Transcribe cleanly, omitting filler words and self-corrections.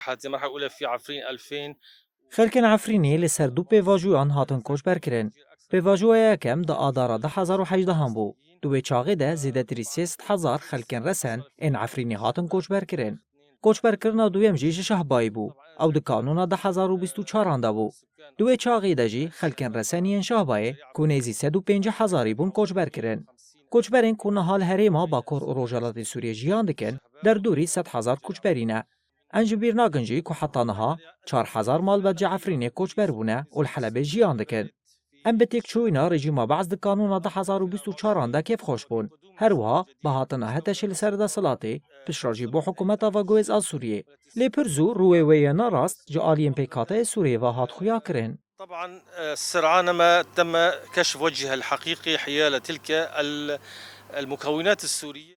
المرحلة الأولى في عفرين 2000. خلکن عفرینی لسر دو پیواژویان هاتن کشبر کرن. پیواژویا یکم دا آدارا 1018 هم بو. دوی چاقی ده زیدتری 300,000 خلکن رسن این عفرینی هاتن کشبر کرن. کشبر کرنا دویم جیش شهبایی بو. او ده کانونا 1024 آنده بو. دوی چاقی ده جی خلکن رسنین شهبایی کنیزی 150,000 بون کشبر کرن. کچبرین کنه حال هریما با کور و روجالات سوریه جیان دکن در دوری 100,000 کچبرینه. انج بیر ناگنجی که حتی نها 4,000 مال بد جعفرینه کچبر بونه و الحلبه جیان دکن. ام بتیک چوینا رژیما بعض د قانون 1024 آنده کیف خوش بون. هر وها به هاتنا هتشل سرده صلاتی پشراجی بو حکومت و گویز از سوریه. لیپرزو روی وینا راست جعالیم پیکاته سوریه و هات خویا کرن. طبعا سرعان ما تم كشف وجهها الحقيقي حيال تلك المكونات السورية.